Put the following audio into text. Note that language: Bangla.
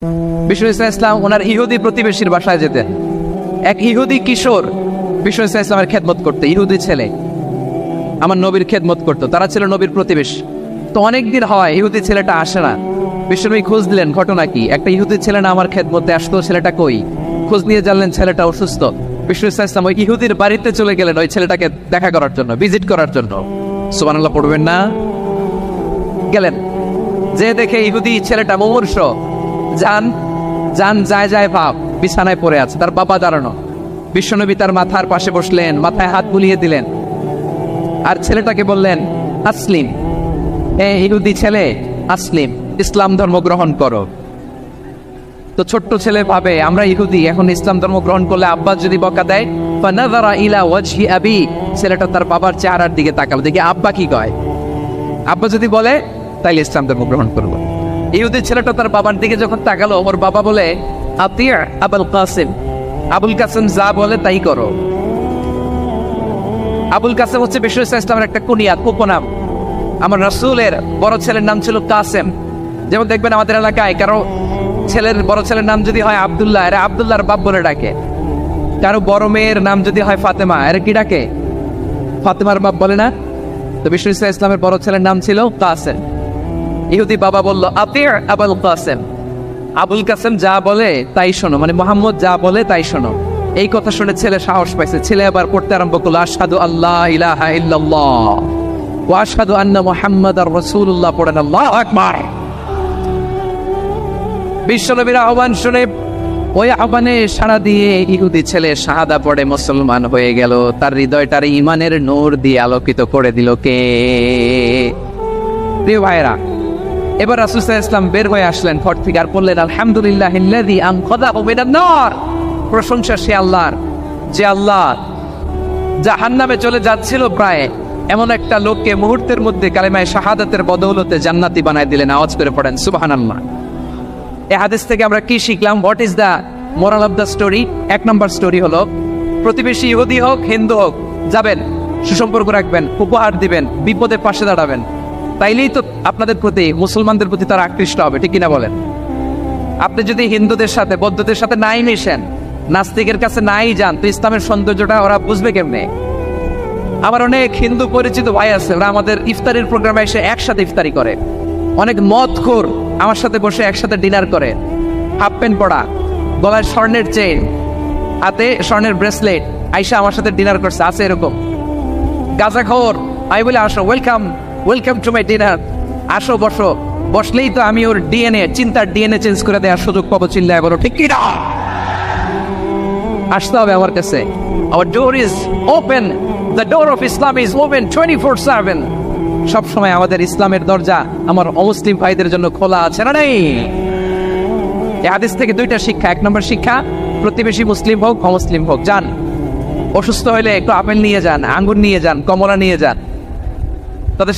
বিষ্ণু ইসলাম ওনার ইহুদি প্রতিবেশীর বাসায় যেতেন। এক ইহুদি কিশোর বিষ্ণু ইসলামের খেদমত করতে, ইহুদি ছেলে আমার নবীর খেদমত করতো, তারা ছিল নবীর প্রতিবেশী। তো অনেকদিন হয় ইহুদি ছেলেটা আসে না। বিষ্ণুনবী খোঁজ দিলেন, ঘটনা কি? একটা ইহুদি ছেলে না আমার খেদমতে আসতো, ছেলেটা কই? খোঁজ নিয়ে জানলেন ছেলেটা অসুস্থ। বিষ্ণু ইসলাম ওই ইহুদির বাড়িতে চলে গেলেন ওই ছেলেটাকে দেখা করার জন্য, ভিজিট করার জন্য। সুবহানাল্লাহ পড়বেন না? গেলেন, যে দেখে ইহুদি ছেলেটা মুমূর্ষ, যায় ভাব, বিছানায় পড়ে আছে, তার বাবা দাঁড়ানো। বিশ্বনবী তার মাথার পাশে বসলেন, মাথায় হাত বুলিয়ে দিলেন, আর ছেলেটাকে বললেন, আসলিম, ইহুদি ছেলে, আসলিম, ইসলাম ধর্ম গ্রহণ করো। তো ছোট্ট ছেলে ভাবে আমরা ইহুদি, এখন ইসলাম ধর্ম গ্রহণ করলে আব্বা যদি বকা দেয়, ফানাযারা ইলা ওয়াজহি আবি, ছেলেটা তার বাবার চেহারার দিকে তাকালো, দেখি আব্বা কি কয়। আব্বা যদি বলে তাইলে ইসলাম ধর্ম গ্রহণ করবো। ইহুদি ছেলেটা তার বাবার দিকে যখন তাকালো, ওর বাবা বলে, আতিয়া আবুল কাসিম, আবুল কাসিম যা বলে তাই করো। আবুল কাসিম হচ্ছে বিষ্ণু ইসলামের একটা কুনিয়াত, উপনাম। আমার রাসূলের বড় ছেলের নাম ছিল কাসেম। যেমন দেখবেন আমাদের এলাকায় কারো বড় ছেলের নাম যদি হয় আব্দুল্লাহ, এরা আব্দুল্লাহর বাপ বলে ডাকে। কারো বড় মেয়ের নাম যদি হয় ফাতেমা, এরা কি ডাকে? ফাতেমার বাপ বলে না? তো বিষ্ণু ইসলামের বড় ছেলের নাম ছিল কাসেম। ইহুদি বাবা বলল, আতিয়া আবুল কাসেম, আবুল কাসেম যা বলে তাই শোনো, মানে মোহাম্মদ যা বলে তাই শোনো। এই কথা শুনে ছেলে সাহস পাইছে, ছেলে আবার পড়তে আরম্ভ করলো, আশহাদু আল্লাহ ইলাহা ইল্লাল্লাহ ওয়া আশহাদু আন্না মুহাম্মাদার রাসূলুল্লাহ, পড়েন আল্লাহু আকবার। বিশ্বনবীর আহ্বান শুনে ওই আহ্বানে সাড়া দিয়ে ইহুদি ছেলে শাহাদা পড়ে মুসলমান হয়ে গেল। তার হৃদয়টার ঈমানের নূর দিয়ে আলোকিত করে দিল কে? প্রিয় ভাইরা, এবার রাসূল সাল্লাল্লাহু আলাইহি ওয়াসাল্লাম বের হয়ে আসলেন ঘর থেকে, আর বললেন, আলহামদুলিল্লাহিল্লাযী আনকাযাহু মিনান নার, প্রশংসা সে আল্লাহর, যে আল্লাহ জাহান্নামে চলে যাচ্ছিল প্রায় এমন একটা লোককে মুহূর্তের মধ্যে কালেমায়ে শাহাদাতের বদৌলতে জান্নাতি বানায় দিলেন। আওয়াজ করে পড়েন সুবহানাল্লাহ। এই হাদিস থেকে আমরা কি শিখলাম? What is the moral of the story? এক নম্বর স্টোরি হলো, প্রতিবেশী ইহুদি হোক হিন্দু হোক, যাবেন, সুসম্পর্ক রাখবেন, উপহার দিবেন, বিপদে পাশে দাঁড়াবেন, তাইলেই তো আপনাদের প্রতি, মুসলমানদের প্রতি তারা আকৃষ্ট হবে, ঠিক কিনা বলেন? আপনি যদি হিন্দুদের সাথে বৌদ্ধদের সাথে নাই মিশেন, নাস্তিকের কাছে নাই যান, তো ইসলামের সৌন্দর্যটা ওরা বুঝবে কেমনে? আমার অনেক হিন্দু পরিচিত ভাই আছে, ওরা আমাদের ইফতারির প্রোগ্রামে এসে একসাথে ইফতারি করে। অনেক মদখোর আমার সাথে বসে একসাথে ডিনার করে, হাফ প্যান্ট পরা, গলায় স্বর্ণের চেইন, হাতে স্বর্ণের ব্রেসলেট, আইসা আমার সাথে ডিনার করছে, আছে এরকম। গাঁজাখোর, আমি বলে, আসো, ওয়েলকাম টু মাই ডিনার, আসো বসো। বসলেই তো আমি ওর চিন্তার ডিএনএ চেঞ্জ করে দেওয়ার সুযোগ পাবো। চিল্লায় বলো ঠিক কি না? আসতে হবে আমার কাছে। Hour door is open, the door of Islam is open 24/7। সবসময় আমাদের ইসলামের দরজা আমার অমুসলিম ভাইদের জন্য খোলা আছে, না নেই? এই হাদিস থেকে দুইটা শিক্ষা। এক নম্বর শিক্ষা, প্রতিবেশী মুসলিম হোক অমুসলিম হোক, যান, অসুস্থ হলে একটু আপেল নিয়ে যান, আঙ্গুর নিয়ে যান, কমলা নিয়ে যান, তাদের